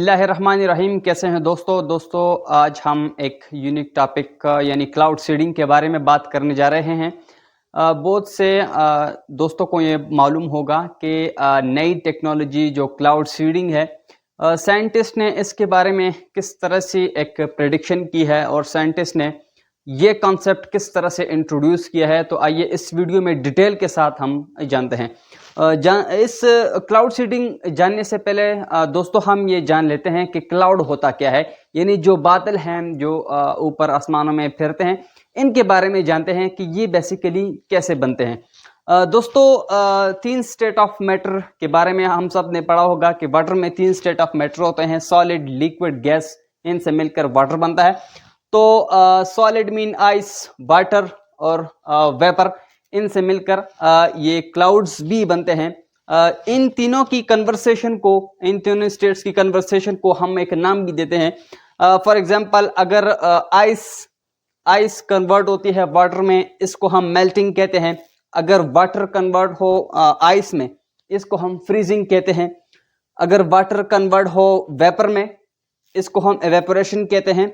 बिस्मिल्लाहिर्रहमानिर्रहीम। कैसे हैं दोस्तों आज हम एक यूनिक टॉपिक यानी क्लाउड सीडिंग के बारे में बात करने जा रहे हैं। बहुत से दोस्तों को ये मालूम होगा कि नई टेक्नोलॉजी जो क्लाउड सीडिंग है, साइंटिस्ट ने इसके बारे में किस तरह से एक प्रेडिक्शन की है और साइंटिस्ट ने ये कॉन्सेप्ट किस तरह से इंट्रोड्यूस किया है। तो आइए इस वीडियो में डिटेल के साथ हम जानते हैं। इस क्लाउड सीडिंग जानने से पहले दोस्तों हम ये जान लेते हैं कि क्लाउड होता क्या है। यानी जो बादल हैं जो ऊपर आसमानों में फिरते हैं, इनके बारे में जानते हैं कि ये बेसिकली कैसे बनते हैं। दोस्तों तीन स्टेट ऑफ मैटर के बारे में हम सब ने पढ़ा होगा कि वाटर में तीन स्टेट ऑफ मैटर होते हैं, सॉलिड, लिक्विड, गैस। इनसे मिलकर वाटर बनता है। तो सॉलिड मीन आइस, वाटर और वेपर, इनसे मिलकर ये क्लाउड्स भी बनते हैं। इन तीनों की कन्वर्सेशन को, इन तीनों स्टेट्स की कन्वर्सेशन को हम एक नाम भी देते हैं। फॉर एग्जांपल अगर आइस कन्वर्ट होती है वाटर में, इसको हम मेल्टिंग कहते हैं। अगर वाटर कन्वर्ट हो आइस में, इसको हम फ्रीजिंग कहते हैं। अगर वाटर कन्वर्ट हो वेपर में, इसको हम एवेपोरेशन कहते हैं।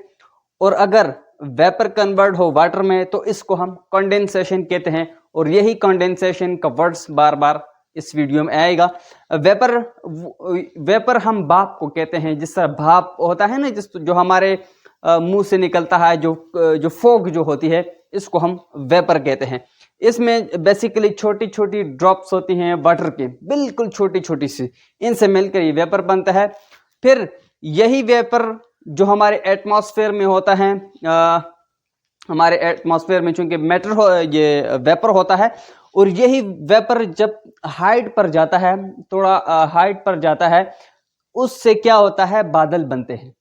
और अगर वेपर कन्वर्ट हो वाटर में, तो इसको हम कंडेंसेशन कहते हैं। और यही कंडेंसेशन का वर्ड्स बार बार इस वीडियो में आएगा। वेपर हम भाप को कहते हैं। जिस तरह भाप होता है ना, जो हमारे मुंह से निकलता है, जो फॉग जो होती है, इसको हम वेपर कहते हैं। इसमें बेसिकली छोटी छोटी ड्रॉप्स होती हैं वाटर की, बिल्कुल छोटी छोटी सी, इनसे मिलकर ये वेपर बनता है। फिर यही वेपर जो हमारे एटमॉस्फेयर में होता है, हमारे एटमॉस्फेयर में चूंकि ये वेपर होता है, और यही वेपर जब हाइट पर जाता है, थोड़ा हाइट पर जाता है, उससे क्या होता है, बादल बनते हैं।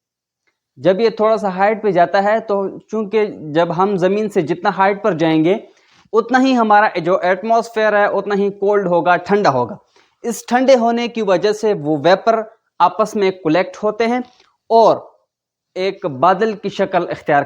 जब ये थोड़ा सा हाइट पे जाता है, तो चूंकि जब हम जमीन से जितना हाइट पर जाएंगे, उतना ही हमारा जो एटमॉस्फेयर है उतना ही कोल्ड होगा, ठंडा होगा। इस ठंडे होने की वजह से वो वेपर आपस में कलेक्ट होते हैं और एक बादल की शक्ल इख्तियार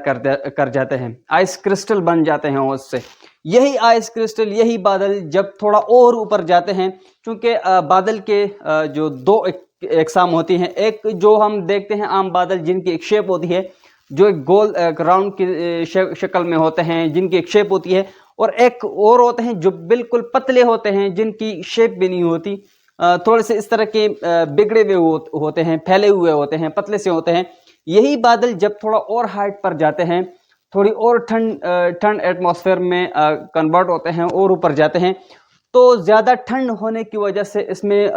कर जाते हैं, आइस क्रिस्टल बन जाते हैं उससे। यही आइस क्रिस्टल, यही बादल जब थोड़ा और ऊपर जाते हैं, क्योंकि बादल के जो दो एकसाम होती हैं, एक जो हम देखते हैं आम बादल जिनकी एक शेप होती है, जो एक गोल राउंड की शक्ल में होते हैं, जिनकी एक शेप होती है, और एक और होते हैं जो बिल्कुल पतले होते हैं, जिनकी शेप भी नहीं होती, थोड़े से इस तरह के बिगड़े हुए होते हैं, फैले हुए होते हैं, पतले से होते हैं। यही बादल जब थोड़ा और हाइट पर जाते हैं, थोड़ी और ठंड एटमॉस्फेयर में कन्वर्ट होते हैं और ऊपर जाते हैं, तो ज़्यादा ठंड होने की वजह से इसमें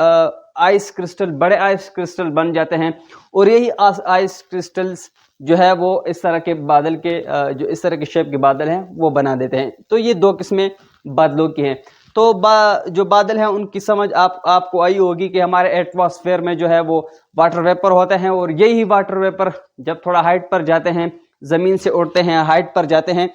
आइस क्रिस्टल, बड़े आइस क्रिस्टल बन जाते हैं। और यही आइस क्रिस्टल्स जो है वो इस तरह के बादल के जो इस तरह के शेप के बादल हैं वो बना देते हैं। तो ये दो किस्में बादलों की हैं। तो जो बादल हैं उनकी समझ आपको आई होगी कि हमारे एटमॉस्फेयर में जो है वो वाटर वेपर होते हैं, और यही वाटर वेपर जब थोड़ा हाइट पर जाते हैं, ज़मीन से उड़ते हैं, हाइट पर जाते हैं,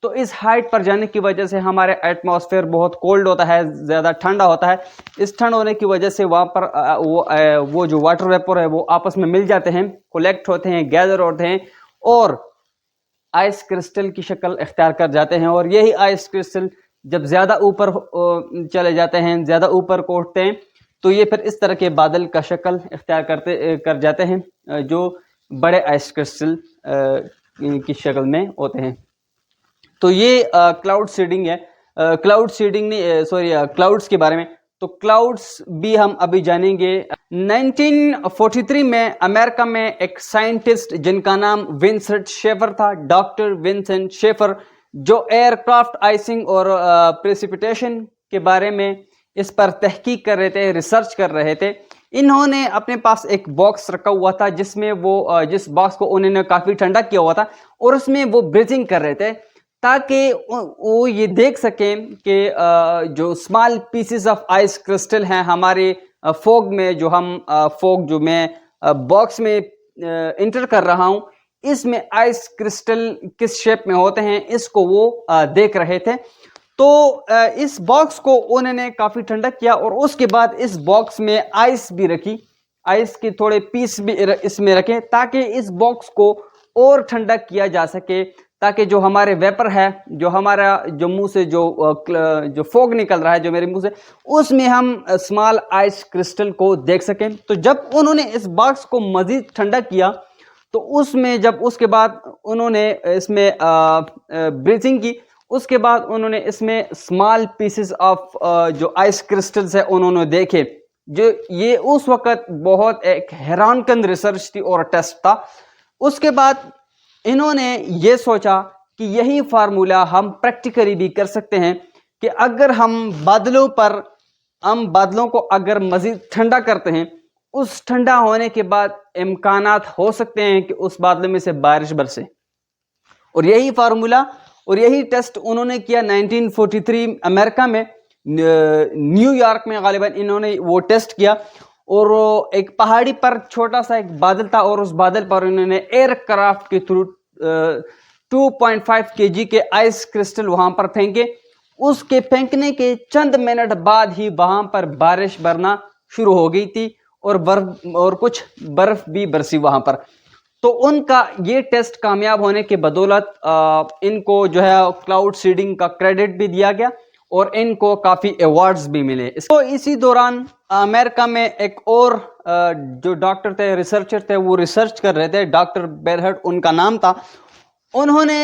तो इस हाइट पर जाने की वजह से हमारे एटमॉस्फेयर बहुत कोल्ड होता है, ज़्यादा ठंडा होता है। इस ठंड होने की वजह से वहाँ पर वो जो वाटर वेपर है वो आपस में मिल जाते हैं, कलेक्ट होते हैं, गैदर होते हैं, और आइस क्रिस्टल की शक्ल इख्तियार कर जाते हैं। और यही आइस क्रिस्टल जब ज़्यादा ऊपर चले जाते हैं, ज़्यादा ऊपर को उठते हैं, तो ये फिर इस तरह के बादल का शक्ल इख्तियार कर जाते हैं, जो बड़े आइस क्रिस्टल की शक्ल में होते हैं। तो ये क्लाउड सीडिंग है। क्लाउड सीडिंग ने क्लाउड्स के बारे में। तो क्लाउड्स भी हम अभी जानेंगे। 1943 में अमेरिका में एक साइंटिस्ट जिनका नाम विंसेंट शेफर था, डॉक्टर विंसेंट शेफर, जो एयरक्राफ्ट आइसिंग और प्रेसिपिटेशन के बारे में इस पर तहकीक कर रहे थे, रिसर्च कर रहे थे। इन्होंने अपने पास एक बॉक्स रखा हुआ था, जिसमें वो जिस बॉक्स को उन्होंने काफ़ी ठंडा किया हुआ था, और उसमें वो ब्रीजिंग कर रहे थे, ताकि वो ये देख सकें कि जो small pieces of ice crystal हैं हमारे फॉग में, जो हम फॉग जो मैं बॉक्स में इंटर कर रहा हूँ, इसमें आइस क्रिस्टल किस शेप में होते हैं, इसको वो देख रहे थे। तो इस बॉक्स को उन्होंने काफ़ी ठंडा किया, और उसके बाद इस बॉक्स में आइस भी रखी, आइस के थोड़े पीस भी इसमें रखे, ताकि इस बॉक्स को और ठंडा किया जा सके, ताकि जो हमारे वेपर है, जो हमारा जो मुंह से जो फॉग निकल रहा है जो मेरे मुंह से, उसमें हम स्मॉल आइस क्रिस्टल को देख सकें। तो जब उन्होंने इस बॉक्स को मजीद ठंडा किया तो उसमें जब उसके बाद उन्होंने इसमें ब्रीथिंग की, उसके बाद उन्होंने इसमें स्मॉल पीसेस ऑफ जो आइस क्रिस्टल्स है उन्होंने देखे। जो ये उस वक्त बहुत एक हैरानकुन रिसर्च थी और टेस्ट था। उसके बाद इन्होंने ये सोचा कि यही फार्मूला हम प्रैक्टिकली भी कर सकते हैं कि अगर हम बादलों को अगर मजीद ठंडा करते हैं, उस ठंडा होने के बाद इम्कानात हो सकते हैं कि उस बादलों में से बारिश बरसे। और यही फार्मूला और यही टेस्ट उन्होंने किया 1943 अमेरिका में, न्यूयॉर्क में गालिबन इन्होंने वो टेस्ट किया। और एक पहाड़ी पर छोटा सा एक बादल था और उस बादल पर उन्होंने एयरक्राफ्ट के थ्रू 2.5 kg के आइस क्रिस्टल वहां पर फेंके। उसके फेंकने के चंद मिनट बाद ही वहां पर बारिश बरना शुरू हो गई थी और कुछ बर्फ भी बरसी वहां पर। तो उनका ये टेस्ट कामयाब होने के बदौलत इनको जो है क्लाउड सीडिंग का क्रेडिट भी दिया गया और इनको काफ़ी अवार्ड्स भी मिले। तो इसी दौरान अमेरिका में एक और जो डॉक्टर थे, रिसर्चर थे, वो रिसर्च कर रहे थे, डॉक्टर बेरहट उनका नाम था। उन्होंने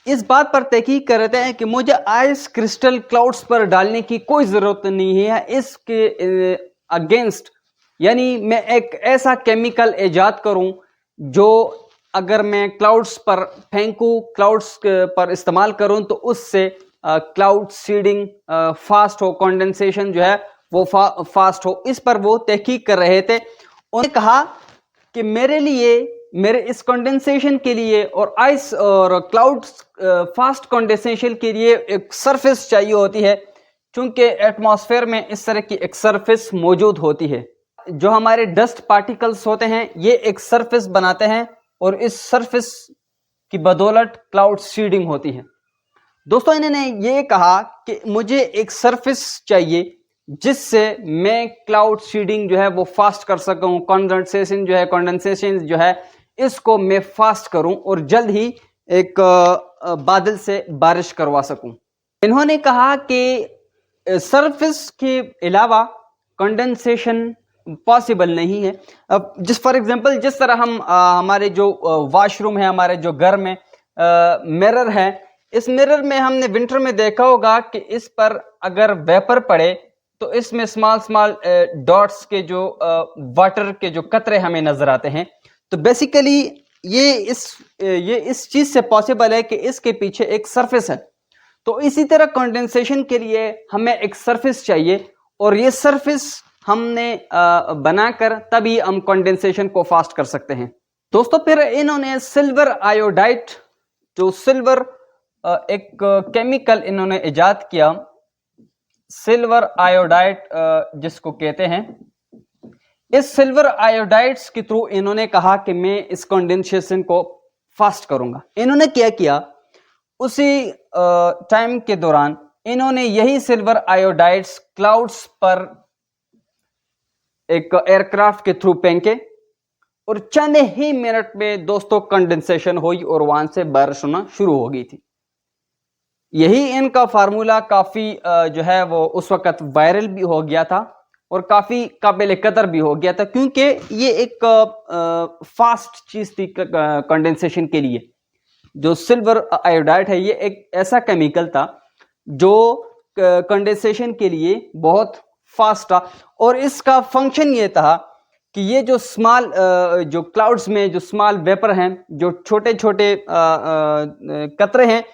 इस बात पर तहकीक कर रहे थे कि मुझे आइस क्रिस्टल क्लाउड्स पर डालने की कोई ज़रूरत नहीं है, इसके अगेंस्ट यानी मैं एक ऐसा केमिकल ईजाद करूं जो अगर मैं क्लाउड्स पर फेंकूं, क्लाउड्स पर इस्तेमाल करूं तो उससे क्लाउड सीडिंग फास्ट हो, कंडेंसेशन जो है वो फास्ट हो। इस पर वो तहकीक कर रहे थे। उन्होंने कहा कि मेरे इस कंडेंसेशन के लिए और आइस और क्लाउड फास्ट कंडेंसेशन के लिए एक सरफेस चाहिए होती है, क्योंकि एटमॉस्फेयर में इस तरह की एक सरफेस मौजूद होती है। जो हमारे डस्ट पार्टिकल्स होते हैं ये एक सरफेस बनाते हैं और इस सरफेस की बदौलत क्लाउड सीडिंग होती है। दोस्तों, इन्होंने ये कहा कि मुझे एक सरफेस चाहिए जिससे मैं क्लाउड सीडिंग जो है वो फास्ट कर सकूं, कंडेंसेशन जो है इसको मैं फास्ट करूं और जल्द ही एक बादल से बारिश करवा सकूं। इन्होंने कहा कि सरफेस के अलावा कंडेंसेशन पॉसिबल नहीं है। अब फॉर एग्जांपल जिस तरह हम हमारे जो वॉशरूम है, हमारे जो घर में मिरर है, इस मिरर में हमने विंटर में देखा होगा कि इस पर अगर वेपर पड़े तो इसमें स्मॉल डॉट्स के जो वाटर के जो कतरे हमें नजर आते हैं। तो बेसिकली ये इस चीज से पॉसिबल है कि इसके पीछे एक सरफेस है। तो इसी तरह कंडेंसेशन के लिए हमें एक सरफेस चाहिए और ये सरफेस हमने बनाकर तभी हम कंडेंसेशन को फास्ट कर सकते हैं। दोस्तों, फिर इन्होंने सिल्वर आयोडाइड, जो सिल्वर एक केमिकल इन्होंने इजाद किया, सिल्वर आयोडाइड जिसको कहते हैं, इस सिल्वर आयोडाइड्स के थ्रू इन्होंने कहा कि मैं इस कंडेंसेशन को फास्ट करूंगा। इन्होंने क्या किया, उसी टाइम के दौरान इन्होंने यही सिल्वर आयोडाइड्स क्लाउड्स पर एक एयरक्राफ्ट के थ्रू फेंके और चंद ही मिनट में दोस्तों कंडेंसेशन हुई और वहां से बारिश होना शुरू हो गई थी। यही इनका फार्मूला काफी जो है वो उस वक्त वायरल भी हो गया था और काफी काबिल कदर भी हो गया था, क्योंकि ये एक फास्ट चीज थी कंडेंसेशन के लिए। जो सिल्वर आयोडाइड है ये एक ऐसा केमिकल था जो कंडेंसेशन के लिए बहुत फास्ट था और इसका फंक्शन ये था कि ये जो स्मॉल जो क्लाउड्स में जो स्मॉल वेपर हैं, जो छोटे छोटे कतरे हैं,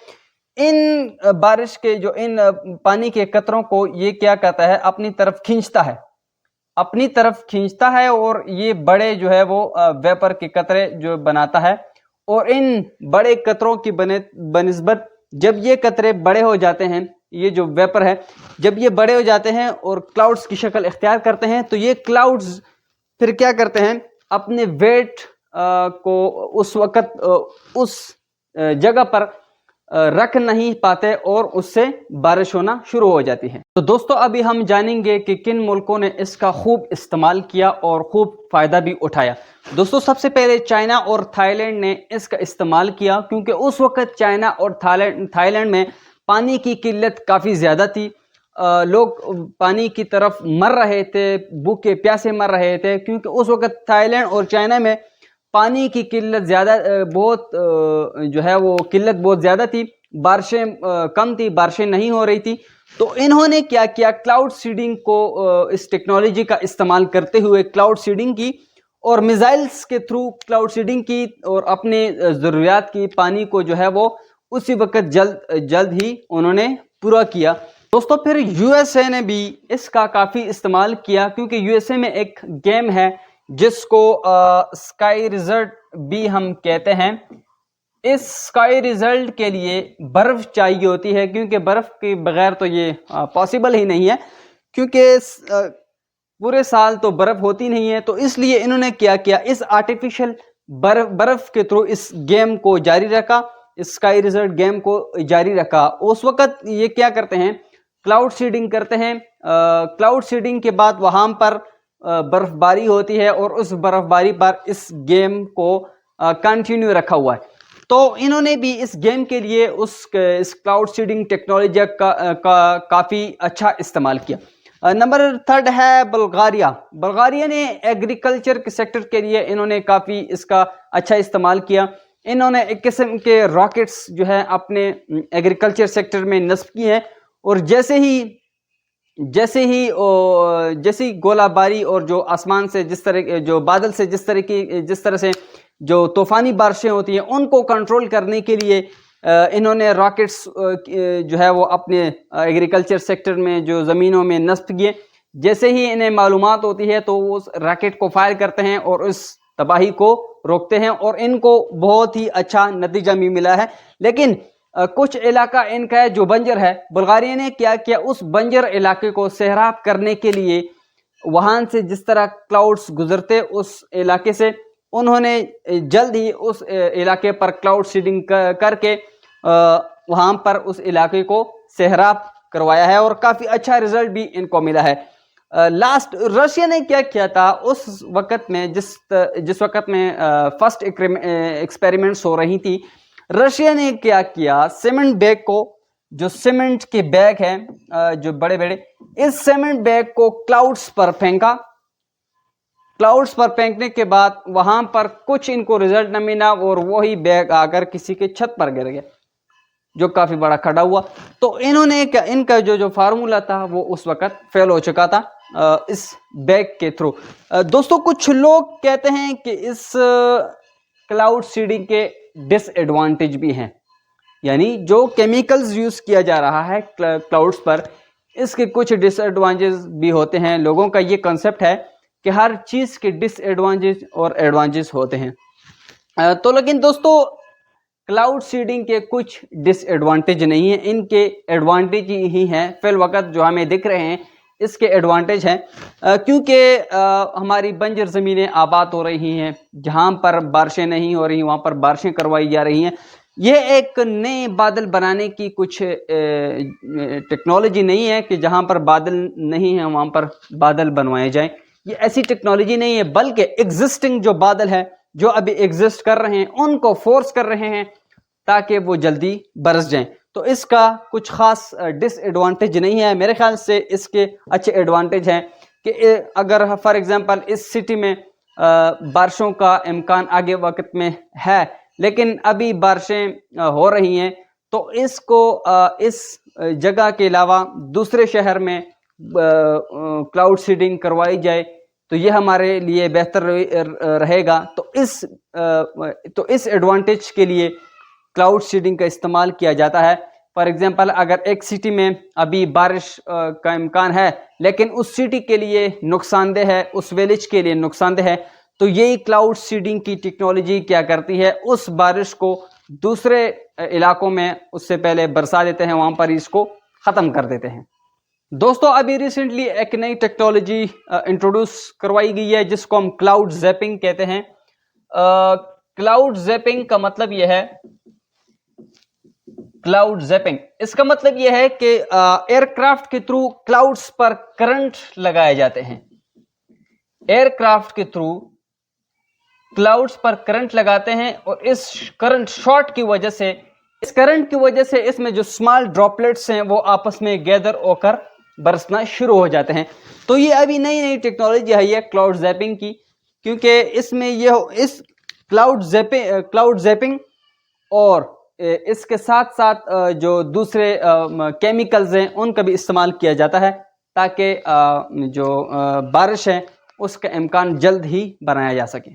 इन बारिश के जो इन पानी के कतरों को ये क्या कहता है, अपनी तरफ खींचता है और ये बड़े जो है वो वेपर के कतरे जो बनाता है। और इन बड़े कतरों की बनिस्बत जब ये कतरे बड़े हो जाते हैं, ये जो वेपर है जब ये बड़े हो जाते हैं और क्लाउड्स की शक्ल इख्तियार करते हैं, तो ये क्लाउड्स फिर क्या करते हैं, अपने वेट को उस वक्त उस जगह पर रख नहीं पाते और उससे बारिश होना शुरू हो जाती है। तो दोस्तों अभी हम जानेंगे कि किन मुल्कों ने इसका खूब इस्तेमाल किया और खूब फ़ायदा भी उठाया। दोस्तों सबसे पहले चाइना और थाईलैंड ने इसका इस्तेमाल किया, क्योंकि उस वक़्त चाइना और थाईलैंड में पानी की किल्लत काफ़ी ज़्यादा थी। लोग पानी की तरफ मर रहे थे, भूखे प्यासे मर रहे थे, क्योंकि उस वक़्त थाईलैंड और चाइना में पानी की किल्लत ज़्यादा बहुत जो है वो किल्लत बहुत ज़्यादा थी। बारिशें कम थी, बारिशें नहीं हो रही थी। तो इन्होंने क्या किया, क्लाउड सीडिंग को इस टेक्नोलॉजी का इस्तेमाल करते हुए क्लाउड सीडिंग की और मिसाइल्स के थ्रू क्लाउड सीडिंग की और अपने ज़रूरियात की पानी को जो है वो उसी वक्त जल्द ही उन्होंने पूरा किया। दोस्तों फिर यूएसए ने भी इसका काफ़ी इस्तेमाल किया, क्योंकि यूएसए में एक गेम है जिसको स्काई रिजल्ट भी हम कहते हैं। इस स्काई रिजल्ट के लिए बर्फ चाहिए होती है, क्योंकि बर्फ के बगैर तो ये पॉसिबल ही नहीं है, क्योंकि पूरे साल तो बर्फ होती नहीं है। तो इसलिए इन्होंने क्या किया, इस आर्टिफिशियल बर्फ के थ्रू इस गेम को जारी रखा, इस स्काई रिजल्ट गेम को जारी रखा। उस वक्त ये क्या करते हैं, क्लाउड सीडिंग करते हैं। क्लाउड सीडिंग के बाद वहां पर बर्फबारी होती है और उस बर्फबारी पर इस गेम को कंटिन्यू रखा हुआ है। तो इन्होंने भी इस गेम के लिए इस क्लाउड सीडिंग टेक्नोलॉजी का काफ़ी अच्छा इस्तेमाल किया। नंबर 3 है बुल्गारिया। बुल्गारिया ने एग्रीकल्चर के सेक्टर के लिए इन्होंने काफ़ी इसका अच्छा इस्तेमाल किया। इन्होंने एक किस्म के रॉकेट्स जो है अपने एग्रीकल्चर सेक्टर में नस्ब किए हैं, और जैसे ही गोलाबारी और जो आसमान से जिस तरह जो बादल से जिस तरह से जो तूफानी बारिशें होती हैं उनको कंट्रोल करने के लिए इन्होंने रॉकेट्स जो है वो अपने एग्रीकल्चर सेक्टर में जो ज़मीनों में नस्ब किए। जैसे ही इन्हें मालूमात होती है तो वो उस रॉकेट को फायर करते हैं और उस तबाही को रोकते हैं, और इनको बहुत ही अच्छा नतीजा भी मिला है। लेकिन कुछ इलाका इनका है जो बंजर है। बुल्गारिया ने क्या किया, उस बंजर इलाके को सैराब करने के लिए वहां से जिस तरह क्लाउड्स गुजरते उस इलाके से, उन्होंने जल्द ही उस इलाके पर क्लाउड सीडिंग करके वहां पर उस इलाके को सैराब करवाया है और काफ़ी अच्छा रिजल्ट भी इनको मिला है। लास्ट रशिया ने क्या किया था, उस वक़्त में जिस वक़्त में फर्स्ट एक्सपेरिमेंट्स हो रही थी, रशिया ने क्या किया, सीमेंट बैग को, जो सीमेंट के बैग हैं जो बड़े बड़े, इस सीमेंट बैग को क्लाउड्स पर फेंका। क्लाउड्स पर फेंकने के बाद वहां पर कुछ इनको रिजल्ट न मिला और वही बैग आकर किसी के छत पर गिर गया, जो काफी बड़ा खड़ा हुआ। तो इन्होंने इनका जो फार्मूला था वो उस वक्त फेल हो चुका था इस बैग के थ्रू। दोस्तों कुछ लोग कहते हैं कि इस क्लाउड सीडिंग के डिसएडवांटेज भी हैं, यानी जो केमिकल्स यूज किया जा रहा है क्लाउड्स पर, इसके कुछ डिसएडवांटेज भी होते हैं। लोगों का ये कंसेप्ट है कि हर चीज के डिसएडवांटेज और एडवांटेज होते हैं। तो लेकिन दोस्तों क्लाउड सीडिंग के कुछ डिसएडवांटेज नहीं है, इनके एडवांटेज ही हैं। फिल वक्त जो हमें दिख रहे हैं इसके एडवांटेज हैं, क्योंकि हमारी बंजर ज़मीनें आबाद हो रही हैं, जहाँ पर बारिशें नहीं हो रही वहाँ पर बारिशें करवाई जा रही हैं। यह एक नए बादल बनाने की कुछ टेक्नोलॉजी नहीं है कि जहाँ पर बादल नहीं है वहाँ पर बादल बनवाए जाएं। ये ऐसी टेक्नोलॉजी नहीं है, बल्कि एग्जिस्टिंग जो बादल है जो अभी एग्जिस्ट कर रहे हैं उनको फोर्स कर रहे हैं ताकि वो जल्दी बरस जाएं। तो इसका कुछ खास डिसएडवांटेज नहीं है। मेरे ख्याल से इसके अच्छे एडवांटेज हैं कि अगर फॉर एग्जांपल इस सिटी में बारिशों का इम्कान आगे वक्त में है, लेकिन अभी बारिशें हो रही हैं, तो इसको इस जगह के अलावा दूसरे शहर में क्लाउड सीडिंग करवाई जाए तो ये हमारे लिए बेहतर रहेगा। तो इस एडवांटेज के लिए क्लाउड सीडिंग का इस्तेमाल किया जाता है। फॉर एग्जांपल अगर एक सिटी में अभी बारिश का इम्कान है लेकिन उस सिटी के लिए नुकसानदेह है, उस विलेज के लिए नुकसानदेह है, तो यही क्लाउड सीडिंग की टेक्नोलॉजी क्या करती है, उस बारिश को दूसरे इलाकों में उससे पहले बरसा देते हैं, वहां पर इसको ख़त्म कर देते हैं। दोस्तों अभी रिसेंटली एक नई टेक्नोलॉजी इंट्रोड्यूस करवाई गई है जिसको हम क्लाउड जैपिंग कहते हैं। क्लाउड जैपिंग का मतलब यह है, क्लाउड जैपिंग। इसका मतलब यह है कि एयरक्राफ्ट के थ्रू क्लाउड्स पर करंट लगाए जाते हैं। एयरक्राफ्ट के थ्रू क्लाउड्स पर करंट लगाते हैं और इस करंट शॉट की वजह से, इस करंट की वजह से इसमें जो स्मॉल ड्रॉपलेट्स हैं वो आपस में गैदर होकर बरसना शुरू हो जाते हैं। तो ये अभी नई नई टेक्नोलॉजी आई है क्लाउड जैपिंग की, क्योंकि इसमें इस क्लाउड जैपिंग और इसके साथ साथ जो दूसरे केमिकल्स हैं उनका भी इस्तेमाल किया जाता है, ताकि जो बारिश है उसका इम्कान जल्द ही बनाया जा सके।